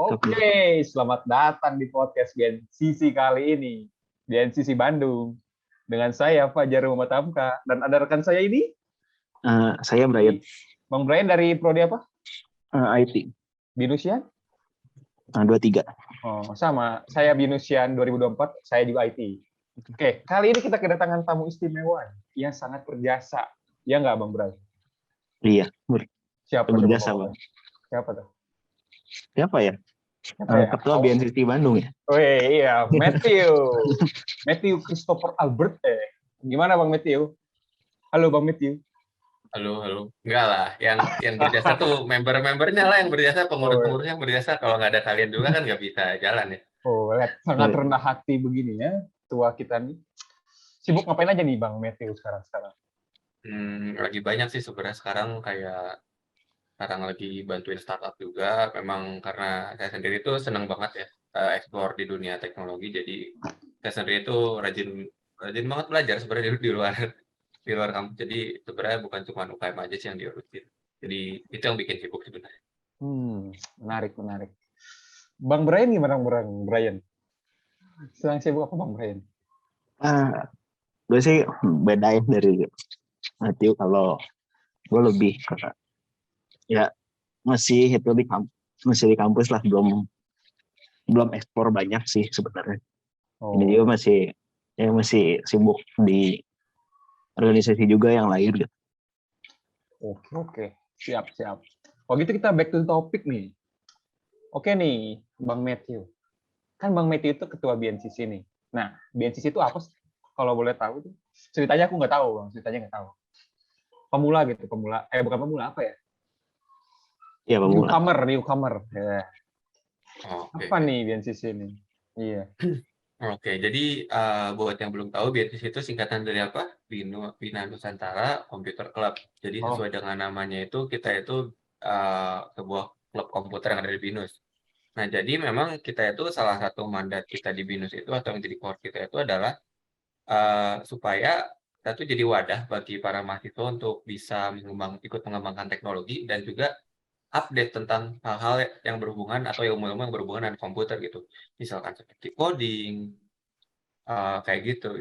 Oke, selamat datang di podcast BNCC kali ini. BNCC Bandung. Dengan saya, Fajar Muhammad Hamka. Dan ada rekan saya ini? Saya Brian. Bang Brian dari Prodi apa? IT. Binusian? 23. Oh, sama. Saya Binusian 2024, saya juga IT. Oke, kali ini kita kedatangan tamu istimewa yang sangat berjasa. Ya nggak, Bang Brian? Iya, Siapa berjasa, coba? Bang. Siapa tuh? Siapa ya? Siapa ya? Ketua BNCC Bandung ya? Wih, iya, Matthew Christopher Albert. Gimana Bang Matthew? Halo Bang Matthew. Halo. Enggak lah, yang berjasa tuh member-membernya lah yang berjasa, pengurus-pengurusnya yang berjasa. Kalau nggak ada kalian juga kan nggak bisa jalan ya. Oh, lihat sangat rendah hati begini ya, tua kita nih. Sibuk ngapain aja nih Bang Matthew sekarang? Lagi banyak sih sebenarnya sekarang lagi bantuin startup juga. Memang karena saya sendiri tuh seneng banget ya explore di dunia teknologi. Jadi saya sendiri tuh rajin banget belajar sebenarnya di luar kampus. Jadi sebenarnya bukan cuma UKM aja sih yang diurusin. Jadi itu yang bikin sibuk sebenarnya. Menarik. Bang Brian gimana Bang Brian? Sedang sibuk apa Bang Brian? Gue sih bedain dari Matthew. Kalau gue lebih ya masih di kampus lah, belum ekspor banyak sih sebenarnya. Ini juga masih sibuk di organisasi juga yang lain gitu. Oke. Siap. Oh gitu, kita back to topic nih. Oke nih, Bang Matthew. Kan Bang Matthew itu ketua BNCC nih. Nah, BNCC itu apa sih? Kalau boleh tahu tuh. Ceritanya aku nggak tahu, Bang. Pemula. Bukan pemula, apa ya? Ya, pemula. Newcomer. Ya. Okay. Apa nih BNCC ini? Iya. Oke, jadi buat yang belum tahu, BNCC itu singkatan dari apa? Bina Nusantara Computer Club. Jadi sesuai dengan namanya itu, kita itu sebuah klub komputer yang ada di BINUS. Nah, jadi memang kita itu salah satu mandat kita di BINUS itu, atau yang jadi core kita itu adalah supaya kita tuh jadi wadah bagi para mahasiswa untuk bisa ikut mengembangkan teknologi dan juga update tentang hal-hal yang berhubungan atau ilmu-ilmu yang berhubungan dengan komputer gitu. Misalkan seperti coding, kayak gitu.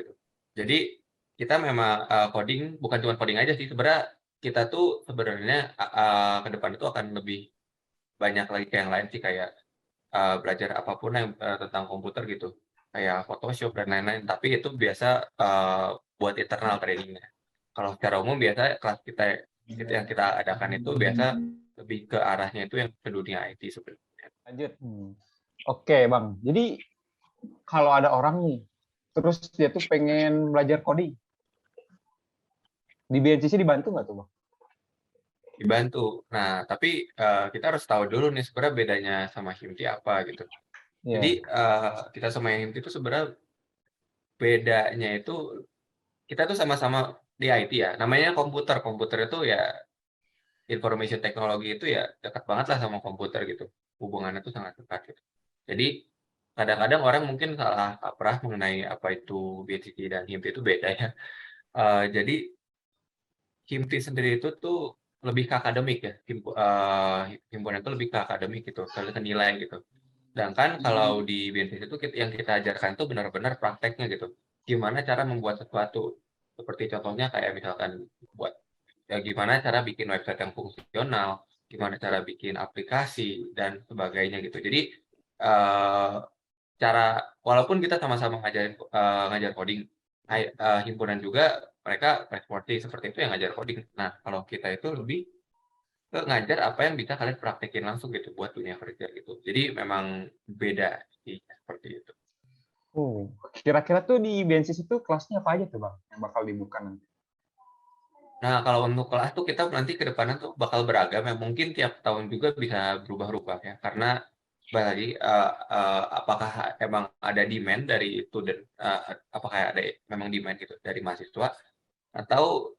Jadi kita memang coding, bukan cuma coding aja sih. Sebenarnya kita tuh sebenarnya ke depan itu akan lebih banyak lagi kayak yang lain sih, kayak belajar apapun yang tentang komputer gitu. Kayak Photoshop dan lain-lain. Tapi itu biasa buat internal trainingnya. Kalau secara umum biasa kelas kita yang kita adakan itu biasa lebih ke arahnya itu yang ke dunia IT sebenarnya. Lanjut. Oke, Bang. Jadi kalau ada orang nih, terus dia tuh pengen belajar coding, di BNCC dibantu nggak tuh, Bang? Dibantu. Nah, tapi kita harus tahu dulu nih sebenarnya bedanya sama Himti apa gitu. Yeah. Jadi kita sama Himti itu sebenarnya bedanya itu kita tuh sama-sama di IT ya. Namanya komputer itu ya information technology itu ya dekat banget lah sama komputer gitu. Hubungannya tuh sangat dekat gitu. Jadi kadang-kadang orang mungkin salah kaprah mengenai apa itu BCC dan Himti itu beda ya. Jadi Himti sendiri itu tuh lebih ke akademik ya. Himpunan itu lebih ke akademik gitu, ke nilai gitu. Sedangkan kalau di BNPB itu yang kita ajarkan itu benar-benar prakteknya gitu. Gimana cara membuat sesuatu. Seperti contohnya kayak misalkan gimana cara bikin website yang fungsional, gimana cara bikin aplikasi dan sebagainya gitu. Jadi walaupun kita sama-sama ngajar coding, himpunan juga mereka seperti itu yang ngajar coding. Nah, kalau kita itu lebih ke ngajar apa yang bisa kalian praktekin langsung gitu buat dunia kerja gitu. Jadi memang beda sih seperti itu. Kira-kira tuh di BNCC itu kelasnya apa aja tuh, Bang, yang bakal dibuka nanti? Nah, kalau untuk kelas tuh kita nanti ke depannya tuh bakal beragam ya. Mungkin tiap tahun juga bisa berubah-ubah ya. Karena lagi apakah emang ada demand dari student, apakah ada memang demand gitu dari mahasiswa, atau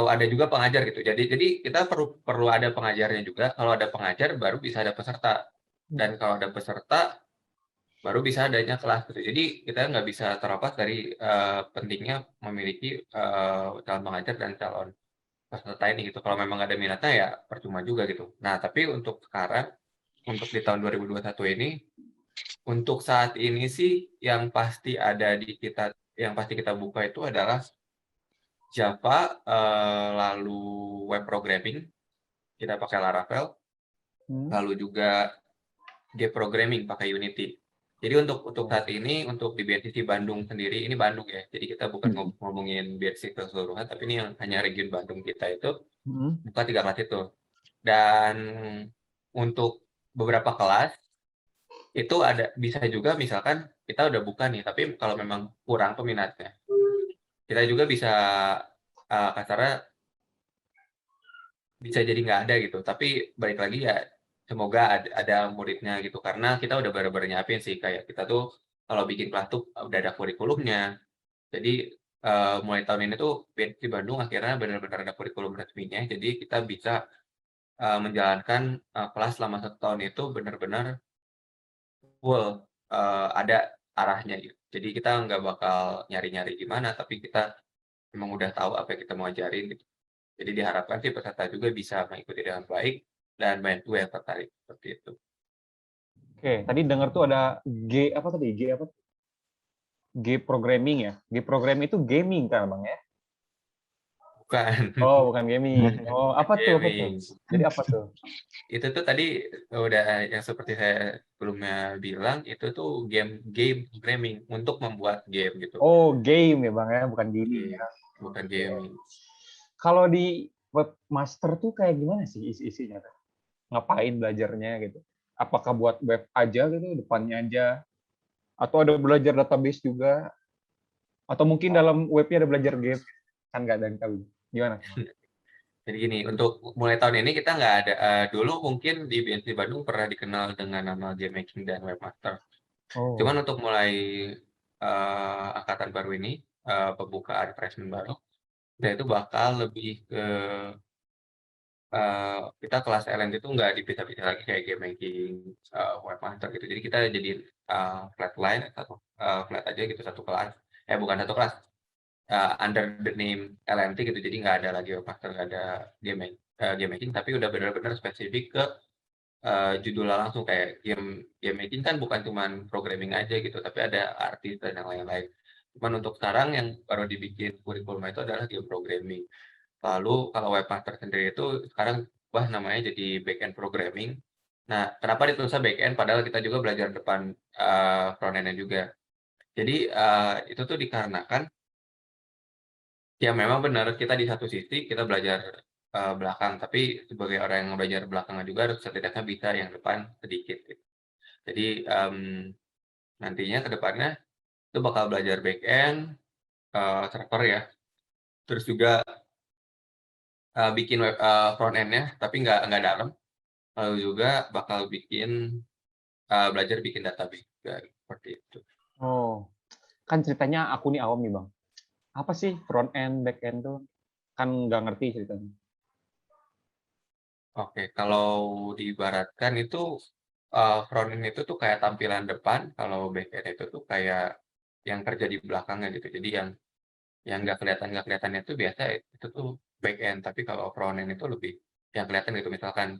ada juga pengajar gitu. Jadi kita perlu ada pengajarnya juga. Kalau ada pengajar baru bisa ada peserta. Dan kalau ada peserta baru bisa adanya kelas gitu. Jadi kita nggak bisa terlepas dari pentingnya memiliki calon pengajar dan calon peserta ini gitu. Kalau memang ada minatnya ya percuma juga gitu. Nah, tapi untuk sekarang untuk di tahun 2021 ini, untuk saat ini sih yang pasti ada di kita, yang pasti kita buka itu adalah Java, lalu web programming, kita pakai Laravel, lalu juga game programming pakai Unity. Jadi untuk saat ini, untuk di BNCC Bandung sendiri, ini Bandung ya, jadi kita bukan ngomongin BNCC keseluruhan, tapi ini yang hanya region Bandung kita itu buka 3 kelas itu. Dan untuk beberapa kelas itu ada, bisa juga misalkan kita udah buka nih, tapi kalau memang kurang peminatnya, kita juga bisa kasarnya bisa jadi nggak ada gitu. Tapi balik lagi ya, semoga ada muridnya gitu, karena kita udah bener-bener nyiapin sih, kayak kita tuh kalau bikin kelas tuh udah ada kurikulumnya. Jadi mulai tahun ini tuh di Bandung akhirnya benar-benar ada kurikulum resminya, jadi kita bisa menjalankan kelas selama 1 tahun itu benar-benar full, ada arahnya gitu. Jadi kita nggak bakal nyari-nyari gimana, tapi kita memang udah tahu apa yang kita mau ajarin gitu. Jadi diharapkan sih peserta juga bisa mengikuti dengan baik dan banyak juga yang tertarik, seperti itu. Oke, tadi dengar tuh ada G apa tadi? G apa? G programming ya? G programming itu gaming kan, Bang ya? Bukan. Oh, bukan gaming. Oh, apa tuh? Apa tuh? Gaming. Jadi apa tuh? Itu tuh tadi udah yang seperti saya sebelumnya bilang, itu tuh game programming, untuk membuat game gitu. Oh, game ya, Bang ya, bukan gaming ya. Bukan gaming. Kalau di webmaster tuh kayak gimana sih isi-isinya? Ngapain belajarnya gitu? Apakah buat web aja gitu, depannya aja? Atau ada belajar database juga? Atau mungkin dalam webnya ada belajar game? Kan nggak ada yang tahu. Gimana? Jadi gini, untuk mulai tahun ini kita nggak ada, dulu mungkin di BNC Bandung pernah dikenal dengan nama Game Making dan Webmaster. Oh. Cuman untuk mulai angkatan baru ini, pembukaan freshman baru, kita itu bakal lebih ke kita kelas LNT itu nggak dipisah-pisah lagi kayak Game Making, Webmaster gitu. Jadi kita jadi flat line, flat aja gitu, satu kelas. Bukan satu kelas, under the name LNT gitu. Jadi nggak ada lagi Webmaster, nggak ada game making, tapi udah benar-benar spesifik ke judulnya langsung, kayak game making kan bukan cuman programming aja gitu, tapi ada artis dan yang lain-lain. Cuman untuk sekarang yang baru dibikin kurikulum itu adalah game programming. Lalu kalau Webmaster sendiri itu sekarang namanya jadi back-end programming. Nah, kenapa ditulisnya back-end padahal kita juga belajar depan front end-nya juga. Jadi itu tuh dikarenakan ya memang benar, kita di satu sisi kita belajar belakang, tapi sebagai orang yang belajar belakangan juga harus setidaknya bisa yang depan sedikit gitu. Jadi nantinya ke depannya itu bakal belajar back-end, server ya, terus juga bikin web front end-nya tapi nggak dalam, lalu juga bakal bikin belajar bikin database juga, seperti itu. Oh. Kan ceritanya aku nih awam nih, Bang. Apa sih front end, back end tuh? Kan nggak ngerti ceritanya. Oke, kalau diibaratkan itu front end itu tuh kayak tampilan depan, kalau back end itu tuh kayak yang kerja di belakangnya gitu. Jadi yang nggak kelihatannya itu biasa itu tuh back end, tapi kalau front end itu lebih yang kelihatan gitu. Misalkan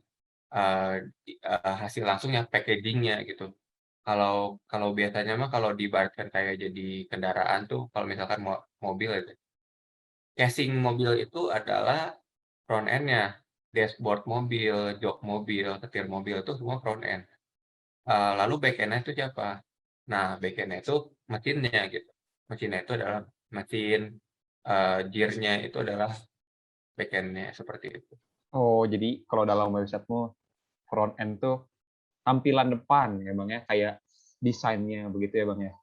hasil langsungnya, packaging-nya gitu. Kalau biasanya mah kalau diibaratkan kayak jadi kendaraan tuh, kalau misalkan mobil itu, casing mobil itu adalah front end-nya, dashboard mobil, jok mobil, setir mobil itu semua front end. Lalu back end-nya itu siapa? Nah, back end-nya itu mesinnya gitu. Mesinnya itu adalah mesin, gear-nya itu adalah back end-nya, seperti itu. Oh, jadi kalau dalam websitemu front end tuh tampilan depan ya, Bang ya, kayak desainnya begitu ya, Bang ya?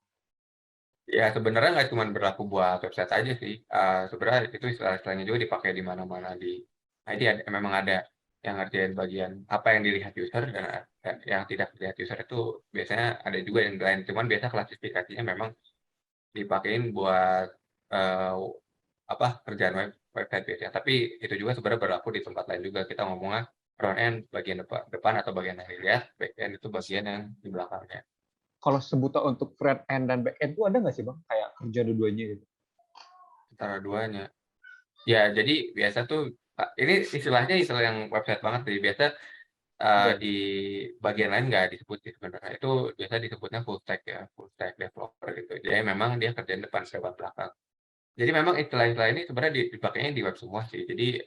Ya sebenarnya nggak cuma berlaku buat website aja sih, sebenarnya itu istilah-istilahnya juga dipakai di mana-mana di IT, memang ada yang ngerjain bagian apa yang dilihat user, dan yang tidak dilihat user itu biasanya ada juga yang lain, cuman biasa klasifikasinya memang dipakein buat, kerjaan website biasanya. Tapi itu juga sebenarnya berlaku di tempat lain juga, kita ngomongnya front end bagian depan atau bagian yang dilihat, back end itu bagian yang di belakangnya. Kalau sebutan untuk front end dan back end itu ada nggak sih, Bang? Kayak kerja dua-duanya gitu. Antara duanya. Ya, jadi biasa tuh ini istilahnya istilah yang website banget sih. Biasa Oke. di bagian lain nggak disebut sih sebenarnya. Itu biasa disebutnya full stack ya, full stack developer gitu. Jadi memang dia kerjaan depan lewat belakang. Jadi memang istilah-istilah ini sebenarnya dipakainya di web semua sih. Jadi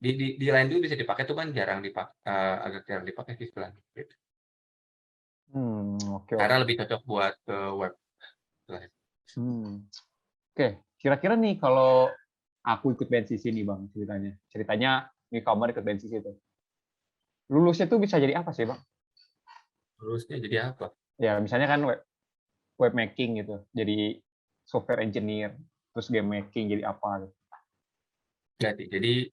di lain juga bisa dipakai, tuh kan agak jarang dipakai sih istilahnya. Gitu. Oke, Karena oke. lebih cocok buat ke web. Istilahnya. Oke, kira-kira nih kalau aku ikut BNCC nih Bang ceritanya. Ceritanya newcomer ikut BNCC itu. Lulusnya tuh bisa jadi apa sih Bang? Terusnya jadi apa? Ya misalnya kan web making gitu. Jadi software engineer, terus game making jadi apa gitu. Jadi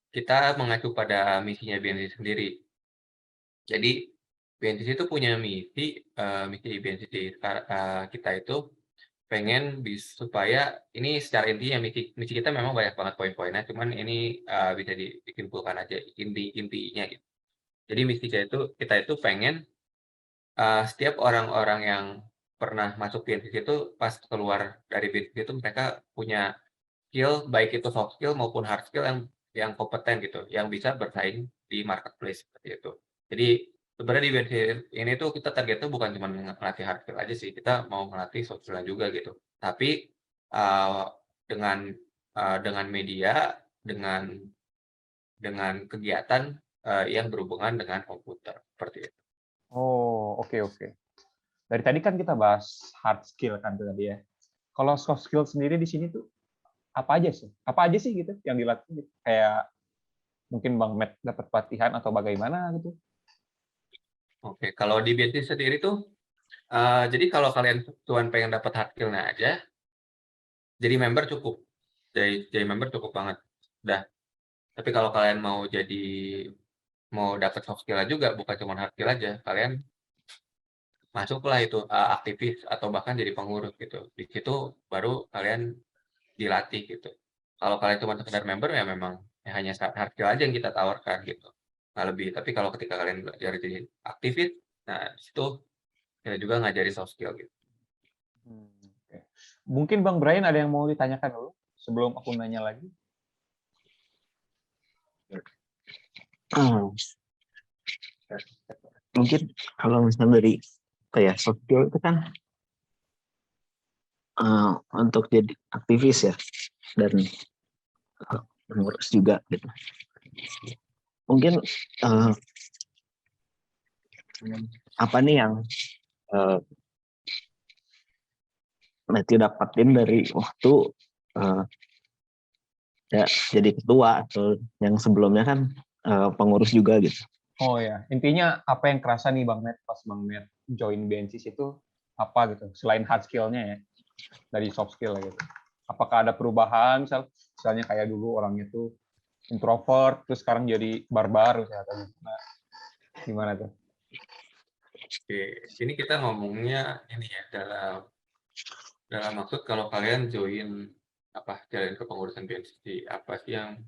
kita mengacu pada misinya BNCC sendiri. Jadi BNCC itu punya misi BNCC kita itu pengen supaya ini secara intinya misi kita memang banyak banget poin-poinnya, cuman ini bisa disimpulkan aja intinya gitu. Jadi misi kita itu pengen setiap orang-orang yang pernah masuk BNCC itu pas keluar dari BNCC itu mereka punya skill, baik itu soft skill maupun hard skill yang kompeten gitu, yang bisa bersaing di marketplace seperti itu. Jadi sebenarnya di BNCC ini tuh kita targetnya bukan cuma melatih hard skill aja sih, kita mau melatih soft skill juga gitu. Tapi uh, dengan dengan media, dengan kegiatan yang berhubungan dengan komputer seperti itu. Oh, oke, oke. Dari tadi kan kita bahas hard skill kan tuh tadi ya. Kalau soft skill sendiri di sini tuh apa aja sih? Apa aja sih gitu yang dilatih? Kayak mungkin Bang Matt dapat pelatihan atau bagaimana gitu? Oke, kalau di BNCC sendiri tuh, jadi kalau kalian cuma pengen dapat hard skill-nya aja, jadi member cukup. Jadi member cukup banget. Udah. Tapi kalau kalian mau dapat soft skill juga, bukan cuma hard skill aja, kalian masuklah itu aktivis atau bahkan jadi pengurus gitu. Di situ baru kalian dilatih gitu. Kalau kalian cuma sekedar member ya memang ya hanya hard skill aja yang kita tawarkan gitu. Nah, lebih. Tapi kalau ketika kalian belajar jadi aktivis, nah di situ kita juga ngajari soft skill gitu. Oke. Mungkin Bang Brian ada yang mau ditanyakan dulu sebelum aku nanya lagi. Mungkin kalau misalnya dari kayak soft skill itu kan untuk jadi aktivis ya dan pengurus juga gitu. Mungkin apa nih yang Matthew dapatin dari waktu ya jadi ketua atau yang sebelumnya kan pengurus juga gitu. Oh ya, intinya apa yang kerasa nih Bang Matt pas Bang Matt join BNCC itu apa gitu? Selain hard skill-nya ya, dari soft skill gitu. Apakah ada perubahan misalnya kayak dulu orangnya tuh introvert terus sekarang jadi barbar misalnya, gimana tuh? Oke, ini kita ngomongnya ini ya dalam maksud kalau kalian jalan kepengurusan BNCC, apa sih yang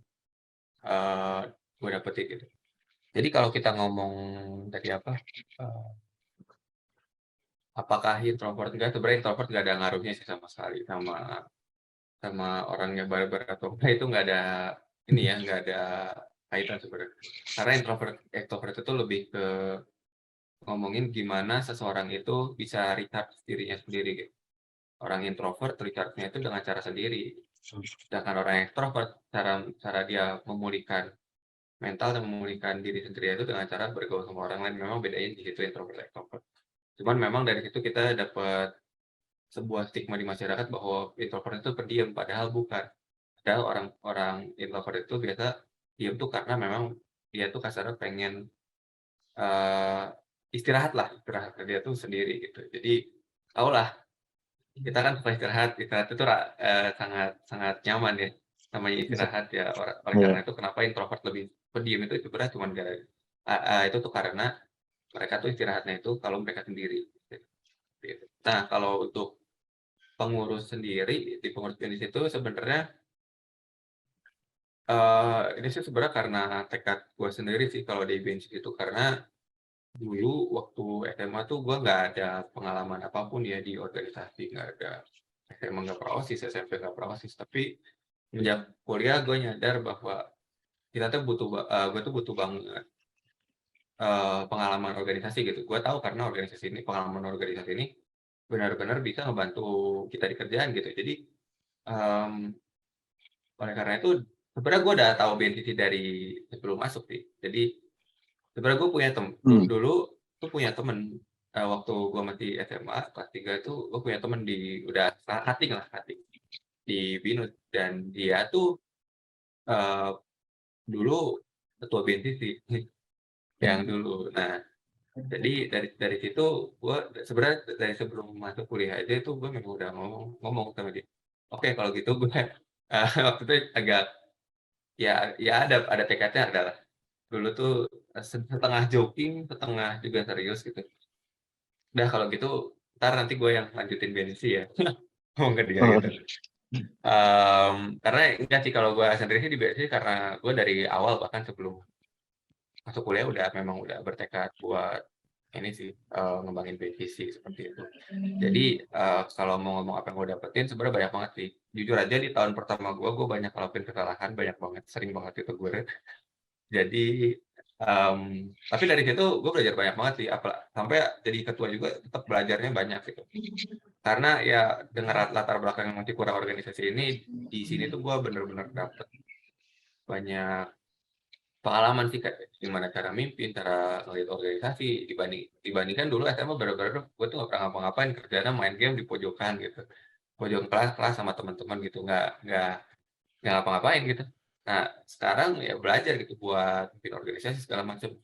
gue dapetin gitu. Jadi kalau kita ngomong tadi apakah introvert enggak, sebenarnya introvert nggak ada ngaruhnya sih sama sekali sama orang yang barbar atau enggak, itu nggak ada ini ya, nggak ada kaitan sebenarnya. Karena extrovert itu lebih ke ngomongin gimana seseorang itu bisa recharge dirinya sendiri gitu. Orang introvert recharge-nya itu dengan cara sendiri. Sedangkan orang extrovert cara dia memulihkan mental dan memulihkan diri sendiri itu dengan cara bergaul sama orang lain. Memang bedanya di situ introvert extrovert. Cuman memang dari situ kita dapat sebuah stigma di masyarakat bahwa introvert itu pendiam, padahal bukan. Padahal orang-orang introvert itu biasa diam tuh karena memang dia tuh kasarnya pengen istirahat dia tuh sendiri gitu. Jadi tahulah kita kan suka istirahat itu sangat sangat nyaman ya namanya istirahat ya. Oleh karena Yeah. itu kenapa introvert lebih pendiam itu sebenarnya cuma itu tuh karena mereka tuh istirahatnya itu kalau mereka sendiri. Gitu. Nah kalau untuk pengurus sendiri di pengurus bisnis itu sebenarnya ini sih sebenarnya karena tekad gue sendiri sih kalau di bisnis itu, karena dulu waktu SMA tuh gue nggak ada pengalaman apapun ya di organisasi, nggak ada. SMA nggak pernah OSIS, SMP nggak pernah OSIS, tapi sejak kuliah gue nyadar bahwa gue tuh butuh banget pengalaman organisasi gitu. Gue tahu karena pengalaman organisasi ini benar-benar bisa ngebantu kita di kerjaan gitu. Jadi oleh karena itu sebenarnya gue udah tahu BNPT dari sebelum masuk sih. Jadi sebenarnya gue punya dulu tuh punya temen waktu gue masih SMA kelas 3 itu gue punya temen udah cutting di BINUS, dan dia tuh eh, dulu ketua BNPT yang dulu. Nah, jadi dari situ gue sebenarnya dari sebelum masuk kuliah aja itu gue memang udah ngomong sama dia. Oke, kalau gitu gue waktu itu agak ya ada tekadnya adalah dulu tuh setengah joking, setengah juga serius gitu. Udah kalau gitu ntar nanti gue yang lanjutin bensi ya. Ngomong ke dia gitu. Karena enggak sih, kalau gue sendiri sih di BNI karena gue dari awal bahkan sebelum masuk kuliah memang udah bertekad buat ini sih ngembangin BNPC seperti itu. Jadi kalau mau ngomong apa yang gue dapetin sebenarnya banyak banget sih. Jujur aja di tahun pertama gue banyak ngelakuin kesalahan, banyak banget, sering banget itu gue. Jadi tapi dari situ gue belajar banyak banget sih, sampai jadi ketua juga tetap belajarnya banyak gitu. Karena ya dengan latar belakang yang masih kurang organisasi ini, di sini tuh gue bener-bener dapet banyak pengalaman sih, kayak gimana cara mimpin, cara ngelit organisasi, dibandingkan dulu SMA bener-bener gue tuh nggak pernah ngapa-ngapain, kerjanya main game di pojokan gitu, pojok kelas sama teman-teman gitu, nggak ngapa-ngapain gitu. Nah sekarang ya belajar gitu buat bikin organisasi segala macam,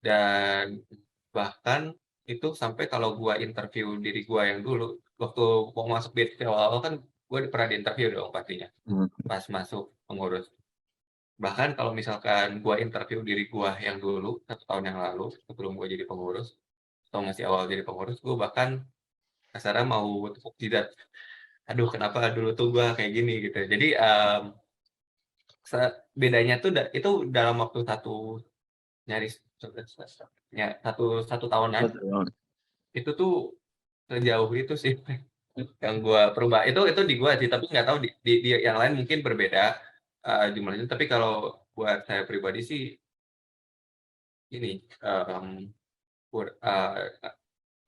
dan bahkan itu sampai kalau gua interview diri gua yang dulu waktu mau masuk BNPT awal-awal kan gue pernah diinterview dong pastinya pas masuk pengurus. Bahkan kalau misalkan gua interview diri gua yang dulu 1 tahun yang lalu sebelum gua jadi pengurus atau masih awal jadi pengurus, gua bahkan kasarnya mau tepuk jidat. Aduh, kenapa dulu tuh gua kayak gini gitu. Jadi bedanya tuh itu dalam waktu nyaris ya satu tahunan itu tuh sejauh itu sih yang gua perubah. Itu di gua sih, tapi nggak tahu di yang lain mungkin berbeda jumlahnya. Tapi kalau buat saya pribadi sih ini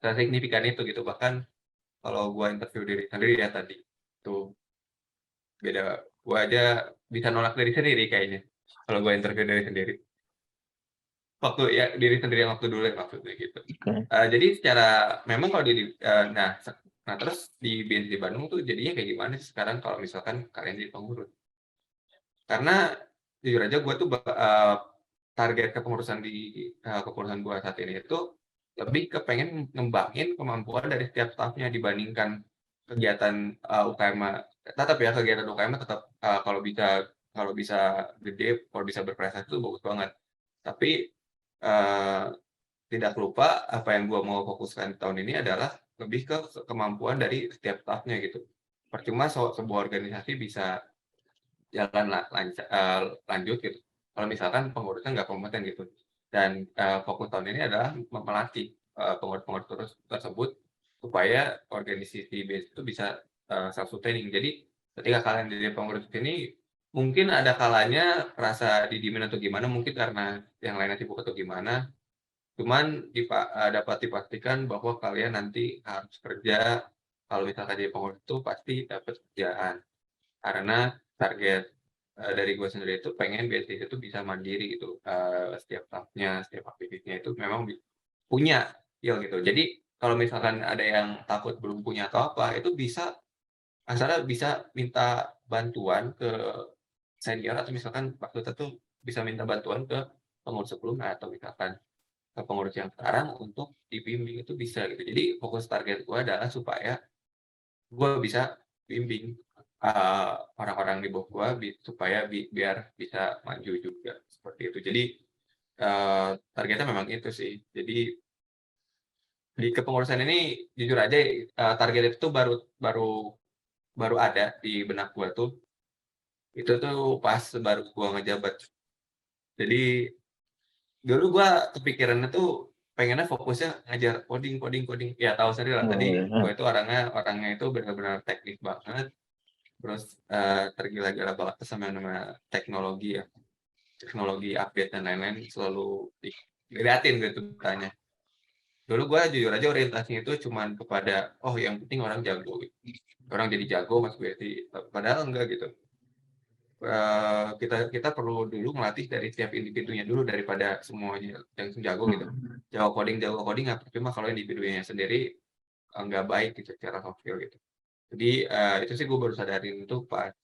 signifikan itu gitu. Bahkan kalau gua interview diri sendiri ya tadi itu beda, gua aja bisa nolak diri sendiri kayaknya kalau gua interview diri sendiri waktu ya diri sendiri yang waktu dulu yang maksudnya gitu. Jadi secara memang kalau nah terus di BNPT Bandung tuh jadinya kayak gimana sih sekarang kalau misalkan kalian jadi pengurus? Karena jujur aja gue tuh target kepengurusan kepengurusan gue saat ini itu lebih ke pengen ngembangin kemampuan dari setiap stafnya dibandingkan kegiatan UKM. Tetap ya kegiatan UKM tetap kalau bisa gede, kalau bisa berprestasi itu bagus banget. Tapi tidak lupa apa yang gue mau fokuskan tahun ini adalah lebih ke kemampuan dari setiap stafnya gitu. Percuma sebuah organisasi bisa jalan lanjut gitu kalau misalkan pengurusnya nggak kompeten gitu. Dan fokus tahun ini adalah melatih pengurus-pengurus tersebut supaya organisasi base itu bisa self-sustaining. Jadi ketika kalian jadi pengurus ini mungkin ada kalanya rasa didiemin atau gimana, mungkin karena yang lainnya sibuk atau gimana. Cuman dapat dipastikan bahwa kalian nanti harus kerja, kalau misalkan jadi pengurus itu pasti dapat kerjaan. Karena target dari gue sendiri itu pengen BSD itu bisa mandiri gitu, setiap tahapnya, setiap aktivitasnya itu memang punya skill gitu. Jadi kalau misalkan ada yang takut belum punya atau apa, itu asalnya bisa minta bantuan ke senior, atau misalkan waktu itu bisa minta bantuan ke pengurus sebelumnya, atau misalkan ke pengurus yang sekarang untuk dibimbing itu bisa gitu. Jadi fokus target gue adalah supaya gue bisa bimbing orang-orang di bawah gue supaya biar bisa maju juga seperti itu. Jadi targetnya memang itu sih. Jadi di kepengurusan ini jujur aja target itu tuh baru ada di benak gue tuh. Itu tuh pas baru gue ngejabat. Jadi dulu gue kepikirannya tuh pengennya fokusnya ngajar coding. Ya tahu sendiri lah, tadi gue itu orangnya itu benar-benar teknis banget. Terus tergila-gila banget sama yang namanya teknologi ya. Teknologi update dan lain-lain selalu diliatin gitu tanya. Dulu gue jujur aja orientasinya itu cuman kepada yang penting orang jago gitu. Orang jadi jago masuk BSI, padahal enggak gitu. Kita perlu dulu melatih dari setiap individunya dulu daripada semuanya yang jago gitu. Jago coding nggak percuma kalau individunya sendiri nggak baik gitu secara soft skill gitu. Jadi itu sih gue baru sadarin itu pas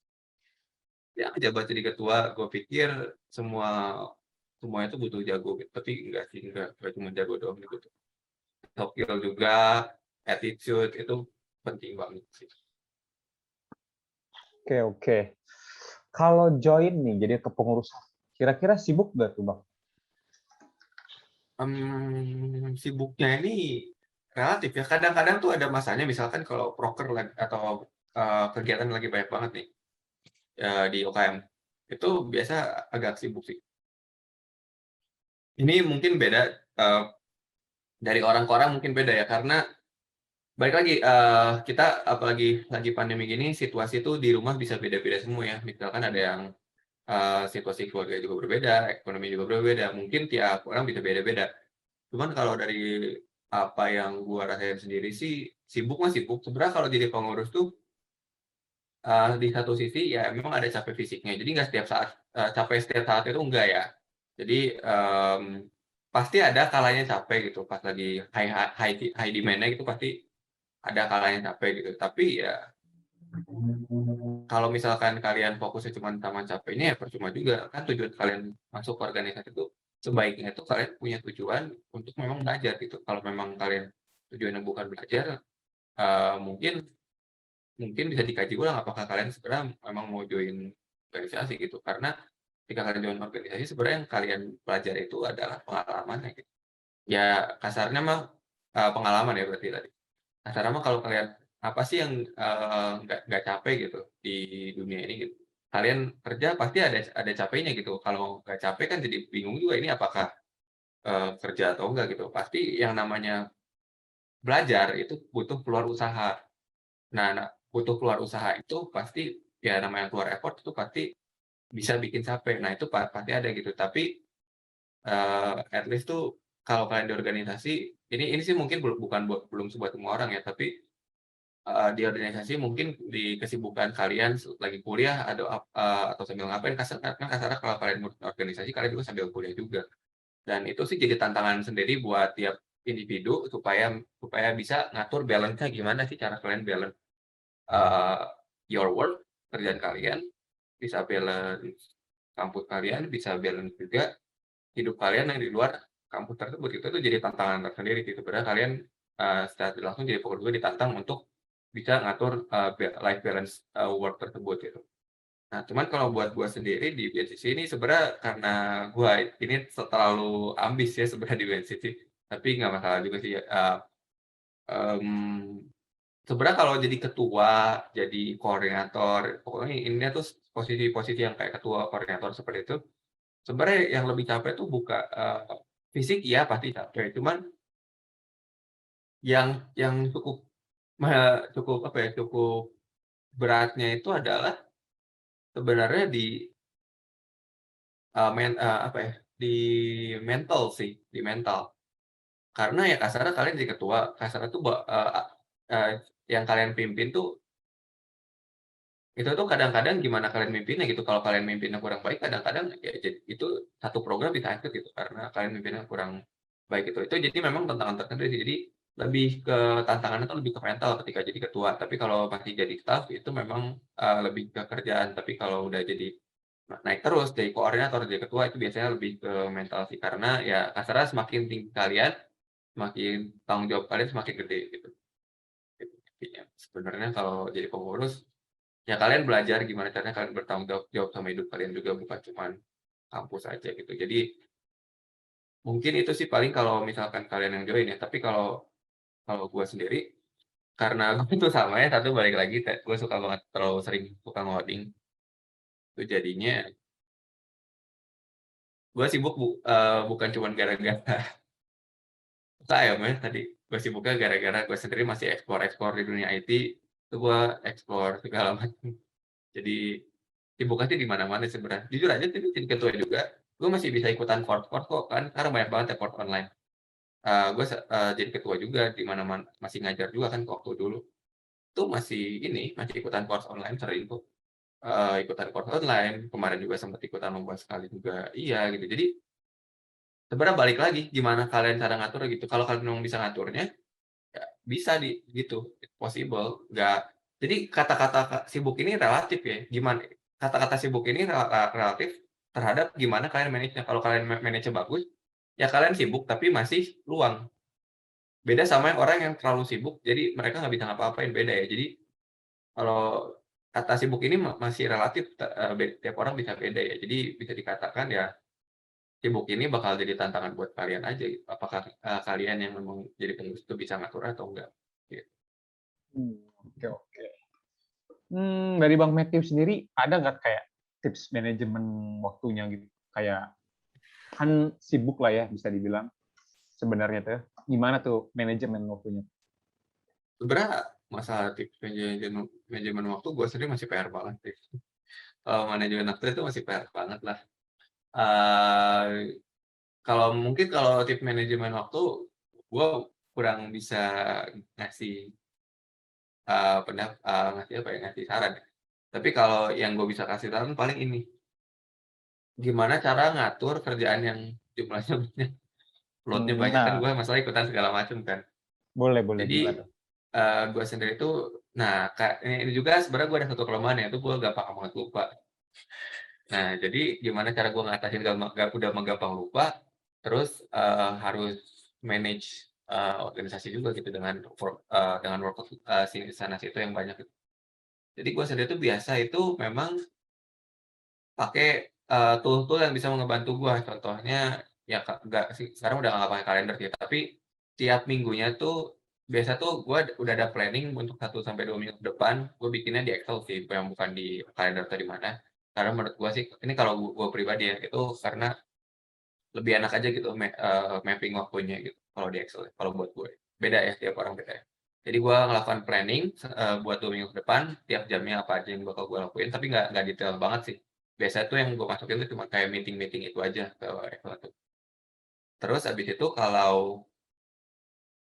ya jabat jadi ketua. Gue pikir semuanya itu butuh jago gitu. Tapi enggak sih, enggak cuma jago doang gitu. Soft skill juga, attitude itu penting banget sih. Oke. Kalau join nih jadi kepengurusan, kira-kira sibuk nggak tuh Bang? Sibuknya ini relatif ya. Kadang-kadang tuh ada masanya, misalkan kalau proker atau kegiatan lagi banyak banget nih di UKM, itu biasa agak sibuk sih. Ini mungkin beda dari orang ke orang, mungkin beda ya, karena balik lagi kita apalagi lagi pandemi gini, situasi tuh di rumah bisa beda-beda semua ya. Misalkan ada yang situasi keluarga juga berbeda, ekonomi juga berbeda, mungkin tiap orang bisa beda-beda. Cuman kalau dari apa yang gua rasain sendiri sih, sibuk mah sibuk. Sebenarnya kalau jadi pengurus tuh di satu sisi ya memang ada capek fisiknya. Jadi nggak setiap saat capek setiap saat itu enggak ya. Jadi pasti ada kalanya capek gitu, pas lagi high demand-nya gitu pasti ada kalanya capek gitu. Tapi ya kalau misalkan kalian fokusnya cuma sama capeknya ya percuma juga. Kan tujuan kalian masuk ke organisasi itu sebaiknya itu kalian punya tujuan untuk memang belajar gitu. Kalau memang kalian tujuannya bukan belajar, mungkin bisa dikaji ulang apakah kalian sebenarnya memang mau join organisasi gitu. Karena ketika kalian join organisasi sebenarnya yang kalian pelajari itu adalah pengalaman gitu. Ya kasarnya mah pengalaman ya berarti tadi. Kasarnya mah kalau kalian apa sih yang nggak capek gitu di dunia ini gitu. Kalian kerja pasti ada capeknya gitu. Kalau nggak capek kan jadi bingung juga ini apakah kerja atau enggak gitu. Pasti yang namanya belajar itu butuh keluar usaha. Nah, butuh keluar usaha itu pasti ya namanya keluar effort itu pasti bisa bikin capek. Nah, itu pasti ada gitu. Tapi at least tuh kalau kalian di organisasi ini sih mungkin belum sebuah semua orang ya, tapi di organisasi mungkin di kesibukan kalian lagi kuliah atau sambil ngapain kan kasarnya kalau kalian organisasi kalian juga sambil kuliah juga. Dan itu sih jadi tantangan sendiri buat tiap individu supaya bisa ngatur balance-nya gimana sih cara kalian balance uh, your work, kerjaan kalian, bisa balance kampus kalian, bisa balance juga hidup kalian yang di luar kampus tersebut. Itu tuh jadi tantangan tersendiri sih. Sebenarnya kalian secara tidak langsung jadi fokus juga ditantang untuk bisa ngatur life balance work tersebut gitu. Nah, cuman kalau buat gua sendiri di BNCC ini sebenarnya karena gua ini terlalu ambis ya sebenarnya di BNCC, tapi nggak masalah juga sih. Mmm, Sebenarnya kalau jadi ketua, jadi koordinator, pokoknya ini tuh posisi-posisi yang kayak ketua, koordinator seperti itu, sebenarnya yang lebih capek tuh fisik iya pasti capek, cuman yang cukup apa ya, cukup beratnya itu adalah sebenarnya di apa ya, di mental sih, di mental. Karena ya kasarnya kalian jadi ketua, kasarnya tuh yang kalian pimpin tuh itu tuh kadang-kadang gimana kalian mimpinnya gitu. Kalau kalian mimpinnya kurang baik, kadang-kadang ya itu satu program bisa hancur gitu karena kalian mimpinnya kurang baik itu. Itu jadi memang tantangan tersendiri sih. Jadi lebih ke tantangannya tuh lebih ke mental ketika jadi ketua. Tapi kalau masih jadi staff itu memang lebih ke kerjaan. Tapi kalau udah jadi naik terus jadi koordinator, jadi ketua itu biasanya lebih ke mental sih. Karena ya kasarnya semakin tinggi kalian, semakin tanggung jawab kalian semakin gede gitu. Gitu intinya. Sebenarnya kalau jadi pengurus ya kalian belajar gimana caranya kalian bertanggung jawab sama hidup kalian juga, bukan cuman kampus aja gitu. Jadi mungkin itu sih paling kalau misalkan kalian yang join ya. Tapi kalau kalau gue sendiri karena gue itu sama ya, satu balik lagi gue suka banget terlalu sering suka ngoding. Itu jadinya gue sibuk bukan cuman gara-gara UKM ya tadi. Gue sibuknya gara-gara gue sendiri masih explore di dunia IT. Itu gue explore segala macam. Jadi sibuknya sih di mana-mana sebenarnya. Jujur aja jadi ketua juga. gue masih bisa ikutan course kok kan, sekarang banyak banget ya course online. Gue jadi ketua juga di mana-mana, masih ngajar juga kan waktu dulu. Itu masih ikutan course online sering tuh. Ikutan course online, kemarin juga sempat ikutan lomba sekali juga, iya gitu. Jadi sebenarnya balik lagi gimana kalian cara ngatur gitu. Kalau kalian memang bisa ngaturnya, ya bisa gitu, possible. Nggak, jadi kata-kata sibuk ini relatif ya. Gimana kata-kata sibuk ini relatif terhadap gimana kalian manage-nya. Kalau kalian manage-nya bagus, ya kalian sibuk tapi masih luang. Beda sama yang orang yang terlalu sibuk, jadi mereka nggak bisa ngapa-ngapain, beda ya. Jadi kalau kata sibuk ini masih relatif, tiap orang bisa beda ya. Jadi bisa dikatakan ya sibuk ini bakal jadi tantangan buat kalian aja gitu. Apakah kalian yang memang jadi pengurus itu bisa ngatur atau enggak? Gitu. Oke, oke. Dari Bang Matthew sendiri ada nggak kayak tips manajemen waktunya gitu? Kayak kan sibuk lah ya bisa dibilang sebenarnya tuh. Gimana tuh manajemen waktunya? Sebenarnya masalah tips manajemen waktu gue sendiri masih PR banget sih. Manajemen waktu itu masih PR banget lah. Kalau tips manajemen waktu, gue kurang bisa ngasih ngasih saran. Tapi kalau yang gue bisa kasih saran paling ini, gimana cara ngatur kerjaan yang jumlahnya banyak, load-nya banyak kan, Nah, gue masalah ikutan segala macam kan. boleh Jadi gimana? gue sendiri tuh, nah ini juga sebenarnya gue ada satu kelemahan ya, itu gue gampang banget lupa. Nah jadi gimana cara gue ngatasin udah gampang lupa, terus harus manage organisasi juga gitu dengan work sini sana situ yang banyak gitu. Jadi gue sendiri tuh biasa itu memang pakai tool-tool yang bisa ngebantu gue. Contohnya ya nggak sih, sekarang udah nggak pakai kalender sih, tapi tiap minggunya tuh biasa tuh gue udah ada planning untuk 1 sampai 2 minggu ke depan. Gue bikinnya di Excel sih, yang bukan di kalender atau di mana. Karena menurut gue sih, ini kalau gue pribadi ya, itu karena lebih enak aja gitu mapping waktunya gitu kalau di Excel. Kalau buat gue beda ya, tiap orang beda ya. Jadi gue ngelakukan planning buat 2 minggu ke depan, tiap jamnya apa aja yang bakal gue lakuin, tapi nggak detail banget sih. Biasa tuh yang gue masukin tuh cuma kayak meeting-meeting itu aja ke Excel tuh. Terus abis itu kalau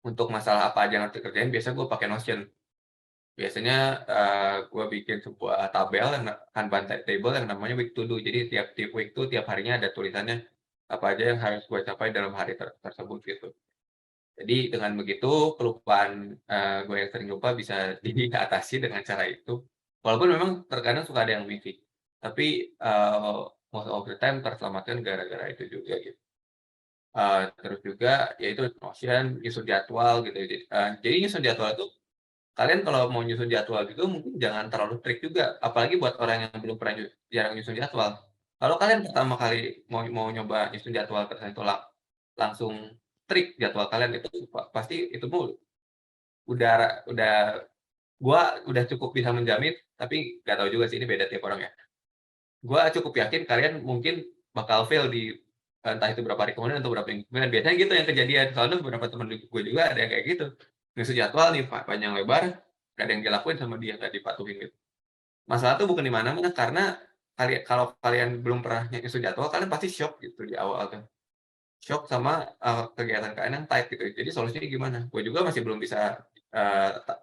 untuk masalah apa aja yang harus dikerjain, biasa gue pakai Notion. Biasanya gue bikin sebuah tabel, Kanban table yang namanya week to do. Jadi tiap week tuh tiap harinya ada tulisannya apa aja yang harus gue capai dalam hari tersebut gitu. Jadi dengan begitu kelupaan gue yang sering lupa bisa diatasi dengan cara itu. Walaupun memang terkadang suka ada yang missing, tapi most of the time terselamatkan gara-gara itu juga gitu. Terus juga yaitu Notion, nyusun jadwal gitu. Jadi nyusun jadwal itu kalian kalau mau nyusun jadwal gitu mungkin jangan terlalu strict juga, apalagi buat orang yang belum pernah jarang nyusun jadwal. Kalau kalian pertama kali mau nyoba nyusun jadwal terus itu langsung strict jadwal kalian, itu pasti itu udah gua udah cukup bisa menjamin, tapi nggak tahu juga sih ini beda tiap orang ya. Gua cukup yakin kalian mungkin bakal fail di entah itu berapa hari kemudian atau berapa minggu kemudian. Biasanya gitu yang kejadian. Soalnya beberapa teman gue juga ada yang kayak gitu. Ngisi jadwal nih panjang lebar, nggak ada yang dilakuin sama dia, nggak dipatuhin gitu. Masalah tuh bukan di mana-mana, karena kalau kalian belum pernah nyusun jadwal, kalian pasti shock gitu di awal tuh. Shock sama kegiatan kalian yang tight gitu. Jadi solusinya gimana? Gue juga masih belum bisa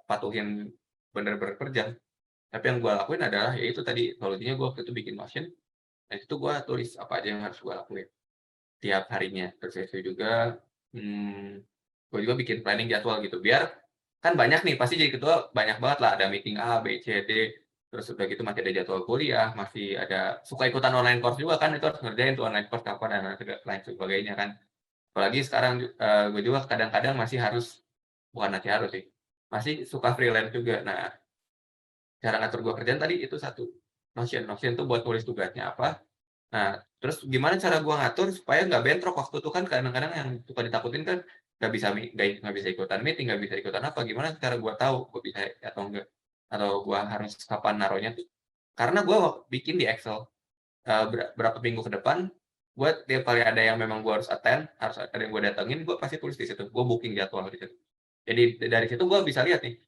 patuhin bener-bener kerja. Tapi yang gue lakuin adalah ya itu tadi, solusinya gue waktu itu bikin Notion, dan itu gue tulis apa aja yang harus gue lakuin tiap harinya. Terus itu juga gue juga bikin planning jadwal gitu, biar kan banyak nih, pasti jadi ketua banyak banget lah, ada meeting A, B, C, D, terus udah gitu masih ada jadwal kuliah, masih ada suka ikutan online course juga kan, itu harus ngerjain tuh online course kapan dan lain sebagainya kan. Apalagi sekarang gue juga kadang-kadang masih harus, bukan masih harus sih, masih suka freelance juga. Nah, cara ngatur gue kerjaan tadi itu satu, Notion tuh buat tulis tugasnya apa. Nah, terus gimana cara gua ngatur supaya nggak bentrok waktu itu kan, kadang-kadang yang suka ditakutin kan nggak bisa ikutan meeting, nggak bisa ikutan apa, gimana cara gua tahu gua bisa atau enggak, atau gua harus kapan naruhnya tuh. Karena gua bikin di Excel, berapa minggu ke depan, gua tiap kali ada yang memang gua harus attend, harus ada yang gua datengin, gua pasti tulis di situ, gua booking jadwal di situ. Jadi dari situ gua bisa lihat nih,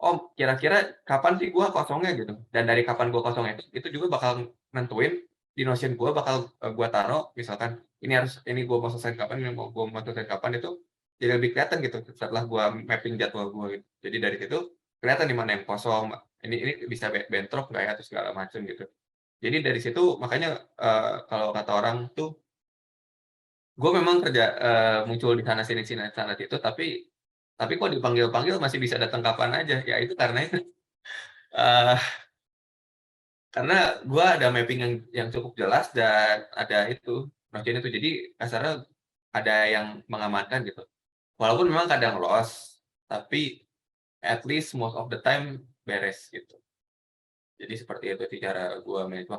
oh kira-kira kapan sih gua kosongnya gitu, dan dari kapan gua kosongnya itu juga bakal nentuin di Notion gue bakal gue taruh misalkan ini gue mau selesai kapan, ini gue mau selesai kapan, itu jadi lebih kelihatan gitu setelah gue mapping jadwal gue gitu. Jadi dari situ kelihatan di mana yang kosong, ini bisa bentrok nggak ya atau segala macam gitu. Jadi dari situ makanya kalau kata orang tuh gue memang kerja muncul di sana sini sana situ, tapi kok dipanggil-panggil masih bisa datang kapan aja, ya itu karena itu eh, karena gue ada mapping yang cukup jelas dan ada itu Notion itu, jadi kasarnya ada yang mengamankan gitu. Walaupun memang kadang loss, tapi at least most of the time beres gitu. Jadi seperti itu sih cara gue manage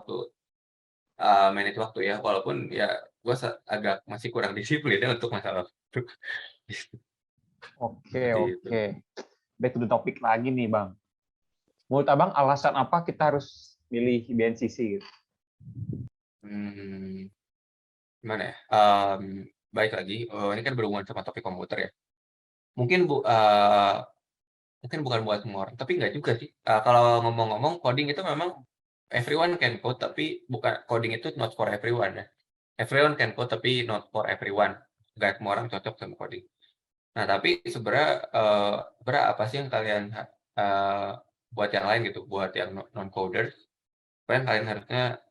waktu ya. Walaupun ya gue agak masih kurang disiplin ya untuk masalah waktu. Oke, Seperti itu. oke. Back to the topic lagi nih, Bang. Menurut Abang, alasan apa kita harus milih BNCC gitu? Gimana ya? Baik lagi, ini kan berhubungan sama topik komputer ya. Mungkin mungkin bukan buat semua orang, tapi nggak juga sih. Kalau ngomong-ngomong, coding itu memang everyone can code, tapi bukan coding itu not for everyone ya. Everyone can code, tapi not for everyone. Nggak semua orang cocok sama coding. Nah, tapi sebenarnya apa sih yang kalian buat yang lain gitu, buat yang non-coders, kalian harusnya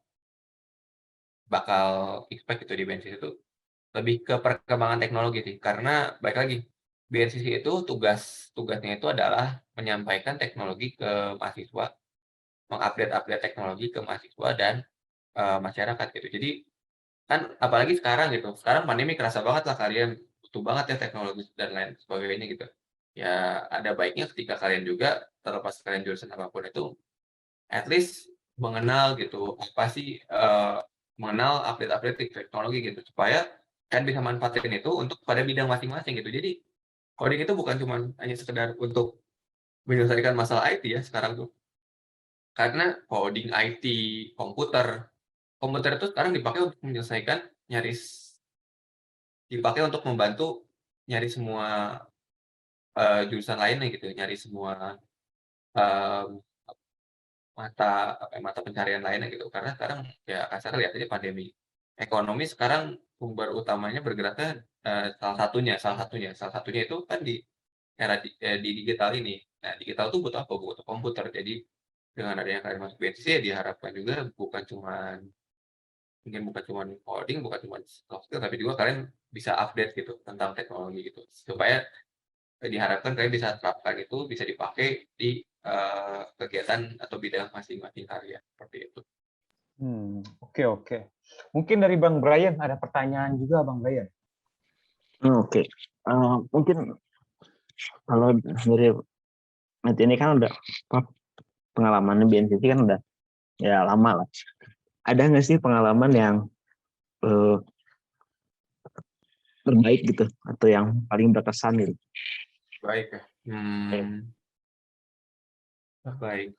bakal expect gitu di BNCC itu lebih ke perkembangan teknologi sih. Karena baik lagi, BNCC itu tugasnya itu adalah menyampaikan teknologi ke mahasiswa, mengupdate teknologi ke mahasiswa dan masyarakat gitu. Jadi kan apalagi sekarang gitu, sekarang pandemi kerasa banget lah kalian butuh banget ya teknologi dan lain sebagainya gitu. Ya ada baiknya ketika kalian juga terlepas kalian jurusan apapun itu, at least mengenal gitu apa sih mengenal update teknologi gitu supaya kan bisa manfaatin itu untuk pada bidang masing-masing gitu. Jadi coding itu bukan cuma hanya sekedar untuk menyelesaikan masalah IT ya sekarang tuh. Karena coding IT, komputer itu sekarang dipakai untuk membantu nyari semua jurusan lainnya gitu, nyari semua mmm, mata pencarian lainnya gitu. Karena sekarang ya kasarnya lihat aja pandemi. Ekonomi sekarang sumber utamanya bergeraknya salah satunya itu kan di era di digital ini. Nah, digital tuh butuh apa? Butuh komputer. Jadi dengan adanya kalian masuk BNCC ya diharapkan juga bukan cuman coding, bukan cuman soft skill, tapi juga kalian bisa update gitu tentang teknologi gitu. Supaya diharapkan kalian bisa terapkan itu, bisa dipakai di kegiatan atau bidang masing-masing kalian, seperti itu. Oke. Mungkin dari Bang Brian ada pertanyaan juga, Bang Brian. Oke. Mungkin kalau dari nanti ini kan udah pengalaman BNCC kan udah ya lama lah. Ada nggak sih pengalaman yang terbaik gitu atau yang paling berkesan gitu? Baik ya. Baik.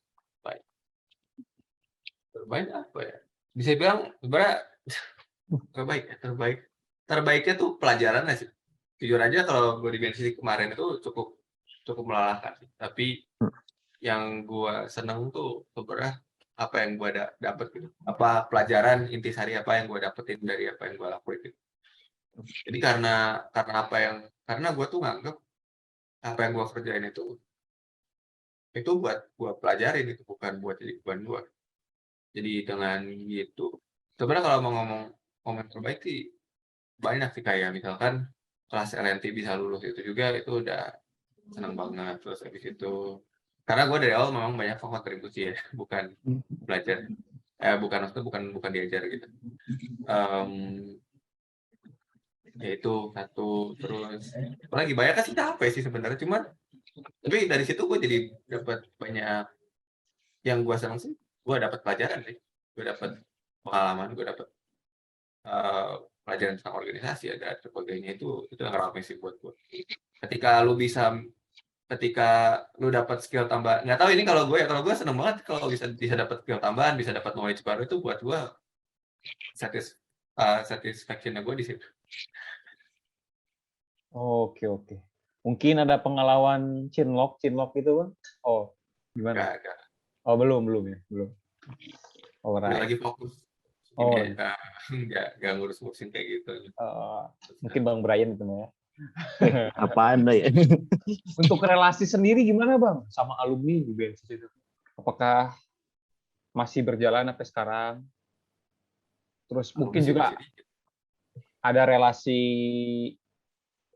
Terbaik apa ya? Bisa bilang sebenarnya terbaiknya tuh pelajarannya sih. Jujur aja kalau gue di BNCC kemarin itu cukup melelahkan sih. Tapi yang gue seneng tuh sebenarnya apa yang gue dapet gitu. Apa pelajaran intisari apa yang gue dapetin dari apa yang gue lakuin gitu. Jadi karena gue tuh nganggep apa yang gue kerjain itu buat gue pelajarin itu, bukan buat jadi beban gue. Jadi dengan gitu, sebenarnya kalau mau ngomong momen terbaik sih banyak sih, kayak misalkan kelas LNT bisa lulus itu juga itu udah senang banget. Terus habis itu karena gue dari awal memang banyak kontribusi ya, bukan belajar, bukan diajar gitu. Ya itu satu, terus apalagi banyak kan sih capek sih sebenarnya, cuman tapi dari situ gue jadi dapat banyak yang gue senang sih, gue dapat pelajaran sih, gue dapat pengalaman, gue dapat pelajaran tentang organisasi dan sebagainya, itu yang rame sih buat gue. Ketika lu dapat skill tambah, nggak tahu ini kalau gue seneng banget kalau bisa dapat skill tambahan, bisa dapat knowledge baru, itu buat gue satisfaction-nya gue di situ. Oke. Mungkin ada pengalaman chinlock itu, Bang? Oh, gimana? Gak. Oh, belum ya. Belum. Gue Alright. lagi fokus. Oh, Ini nggak ngurus-ngurusin kayak gitu. mungkin Bang Brian itu ya. Apaan deh ya? Untuk relasi sendiri gimana Bang sama alumni di BNSIS itu? Apakah masih berjalan sampai sekarang? Terus Alumni mungkin sih juga masih dikit. ada relasi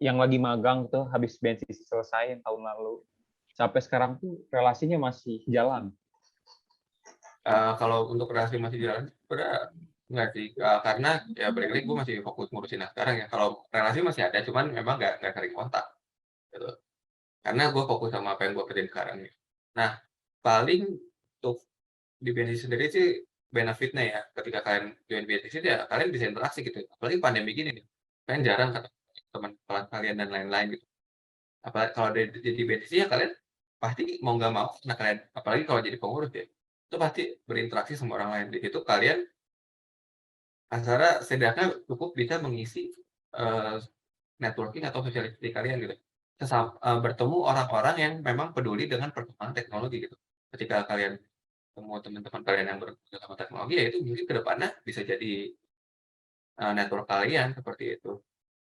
yang lagi magang tuh habis BNSIS selesai yang tahun lalu. Sampai sekarang tuh relasinya masih jalan. Kalau untuk relasi masih jalan, udah nggak sih. Karena ya balik lagi gue masih fokus ngurusin yang sekarang ya. Kalau relasi masih ada, cuman memang nggak sering kontak. Gitu. Karena gue fokus sama apa yang gue kerjain sekarang. Gitu. Nah, paling untuk di BNSIS sendiri sih benefitnya ya, ketika kalian join BNSIS ya kalian bisa interaksi gitu. Apalagi pandemi gini nih, kalian jarang ketemu teman kelas kalian dan lain-lain gitu. Apalagi kalau di BNSIS ya kalian pasti mau nggak mau, nah kalian apalagi kalau jadi pengurus ya, itu pasti berinteraksi sama orang lain. Di situ kalian antara setidaknya cukup bisa mengisi eh, networking atau sociality kalian gitu. Bertemu orang-orang yang memang peduli dengan perkembangan teknologi gitu. Ketika kalian ketemu teman-teman kalian yang berpikir sama teknologi, ya itu mungkin ke depannya bisa jadi network kalian seperti itu.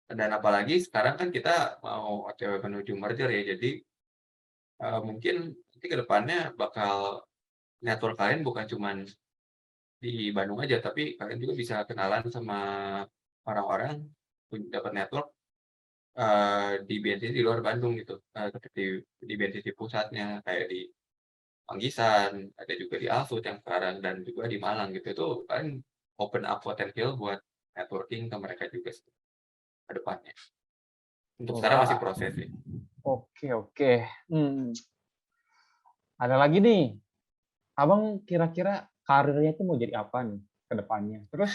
Dan apalagi sekarang kan kita mau OTW menuju merger ya, jadi mungkin nanti ke depannya bakal network kalian bukan cuman di Bandung aja, tapi kalian juga bisa kenalan sama orang-orang, dapat network di BNCC di luar Bandung gitu, seperti di BNCC pusatnya kayak di Manggisan, ada juga di Alsut yang sekarang dan juga di Malang gitu. Itu kan open up potensial buat networking ke mereka juga sih ke depannya. Untuk sekarang masih Wah, proses sih. oke. Ada lagi nih, Abang kira-kira karirnya itu mau jadi apa nih ke depannya? Terus,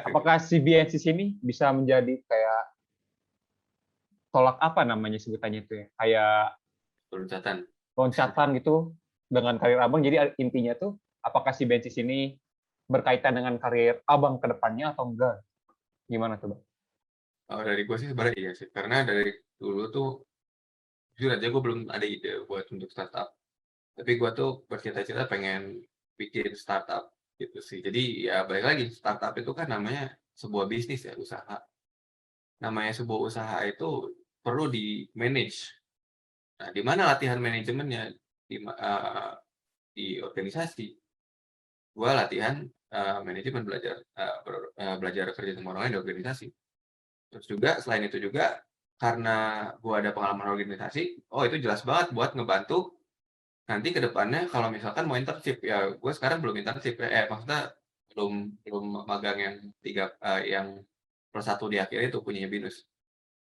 apakah si BNSIS ini bisa menjadi kayak tolak apa namanya sebutannya itu ya? Kayak Loncatan. loncatan gitu dengan karir Abang. Jadi intinya tuh, apakah si BNSIS ini berkaitan dengan karir Abang ke depannya atau enggak? Gimana tuh, Bang? Dari gue sih sebenarnya iya sih, karena dari dulu tuh jujur aja gue belum ada ide buat untuk startup. Tapi gue tuh bercita-cita pengen bikin startup gitu sih. Jadi ya balik lagi, startup itu kan namanya sebuah bisnis ya, usaha. Namanya sebuah usaha itu perlu di-manage. Nah, di mana latihan manajemennya? Di organisasi. Gue latihan manajemen, belajar kerja sama orang lain di organisasi. Terus juga selain itu juga karena gue ada pengalaman organisasi, oh itu jelas banget buat ngebantu nanti ke depannya kalau misalkan mau internship ya gue sekarang belum internship ya, maksudnya belum belum magang yang +1 di akhir itu punyanya BINUS.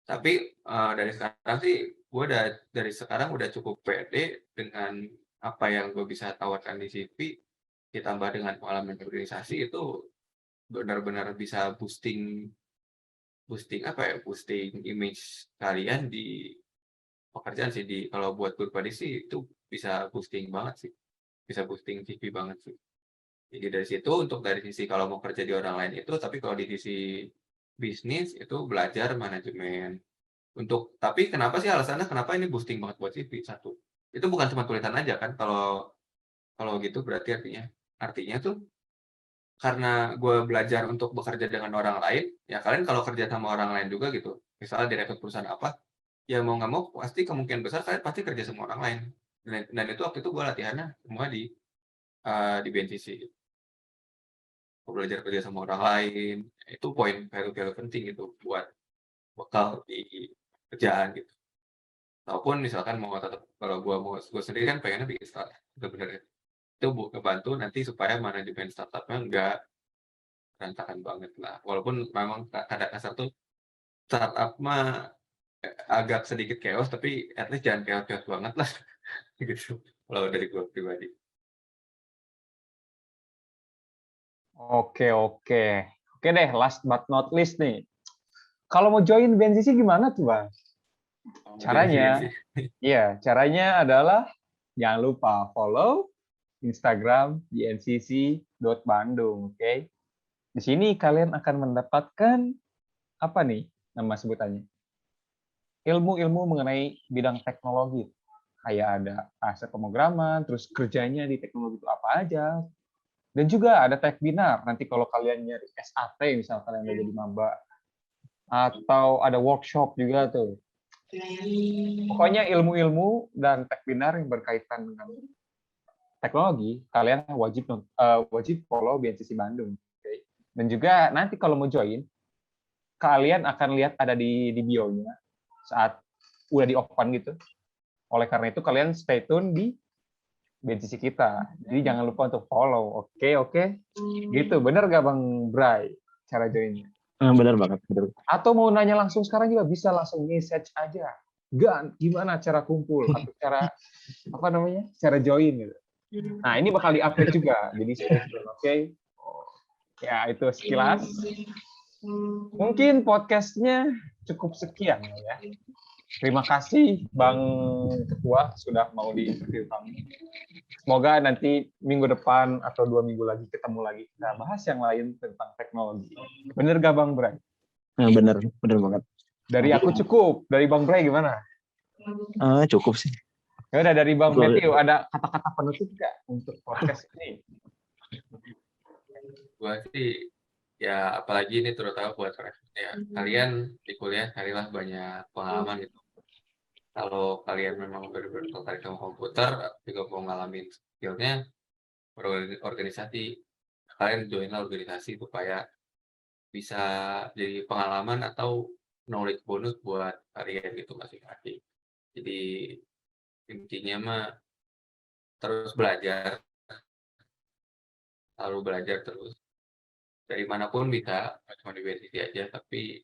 Tapi dari sekarang sih gue dari sekarang udah cukup pede dengan apa yang gue bisa tawarkan di CV, ditambah dengan pengalaman organisasi itu benar-benar bisa boosting boosting apa ya, boosting image kalian di pekerjaan sih. Kalau buat gue pribadi sih itu bisa boosting banget sih, bisa boosting CV banget sih. Jadi dari situ untuk dari sisi kalau mau kerja di orang lain itu, tapi kalau di sisi bisnis itu belajar manajemen. Tapi kenapa sih alasannya kenapa ini boosting banget buat CV? Satu, itu bukan cuma tulisan aja kan, kalau kalau gitu berarti artinya tuh karena gue belajar untuk bekerja dengan orang lain, ya kalian kalau kerja sama orang lain juga gitu, misalnya direktur perusahaan apa, ya mau nggak mau pasti kemungkinan besar kalian pasti kerja sama orang lain. Dan itu waktu itu gue latihannya semua di BNCC. Gue belajar kerja sama orang lain, itu poin value-value penting gitu buat bekal di kerjaan gitu. Ataupun misalkan mau tetap kalau gue sendiri kan pengennya bikin startup sebenarnya. Itu ngebantu nanti supaya manajemen startupnya nggak berantakan banget lah. Walaupun memang kadang kasar tuh startup mah agak sedikit chaos, tapi at least jangan chaos-chaos banget lah gitu. Kalau dari gue pribadi. Oke. Oke deh, last but not least nih. Kalau mau join BNSIS gimana tuh, Bang? Kalau mau jadi Caranya, sih. iya, caranya adalah jangan lupa follow Instagram bncc.bandung, oke? Di sini kalian akan mendapatkan apa nih nama sebutannya? Ilmu-ilmu mengenai bidang teknologi. Kayak ada aset pemrograman, terus kerjanya di teknologi itu apa aja, Dan juga ada tech binar. Nanti kalau kalian nyari SAT, misal kalian udah jadi maba, atau ada workshop juga tuh. Pokoknya ilmu-ilmu dan tech binar yang berkaitan dengan teknologi, kalian wajib follow BNCC Bandung. Okay? Dan juga nanti kalau mau join, kalian akan lihat ada di bio-nya saat udah di-open gitu. Oleh karena itu kalian stay tune di BNCC kita. Jadi jangan lupa untuk follow. Oke. Gitu. Bener gak Bang Bray cara joinnya? Benar banget. Benar. Atau mau nanya langsung sekarang juga bisa langsung message aja. Gan, gimana cara kumpul atau cara cara join gitu. Nah, ini bakal di-update juga. Jadi stay tune, oke? Ya, itu sekilas. Mungkin podcastnya cukup sekian ya. Terima kasih Bang Ketua sudah mau di-interview kami. Semoga nanti minggu depan atau 2 minggu lagi ketemu lagi kita bahas yang lain tentang teknologi. Bener gak Bang Bray? Bener banget. Dari aku cukup. Dari Bang Bray gimana? Cukup sih. Ya udah, dari Bang Matthew ada kata-kata penutup nggak untuk podcast ini? Gua sih ya, apalagi ini terutama buat ya kalian di kuliah carilah banyak pengalaman gitu. Kalau kalian memang benar-benar tertarik sama komputer, juga mau ngalamin skillnya organisasi, kalian joinlah organisasi supaya bisa jadi pengalaman atau knowledge bonus buat kalian gitu masing-masing. Jadi intinya mah terus belajar, selalu belajar terus. Dari manapun bisa, nggak cuma di BNCC aja, tapi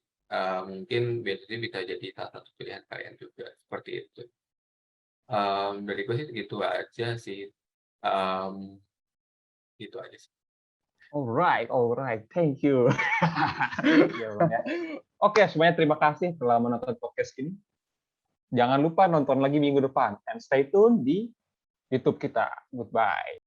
mungkin BNCC bisa jadi salah satu pilihan kalian juga, seperti itu. Dari gue sih gitu aja sih. Gitu aja sih. Alright, thank you. Oke, semuanya terima kasih telah menonton podcast ini. Jangan lupa nonton lagi minggu depan and stay tune di YouTube kita. Goodbye.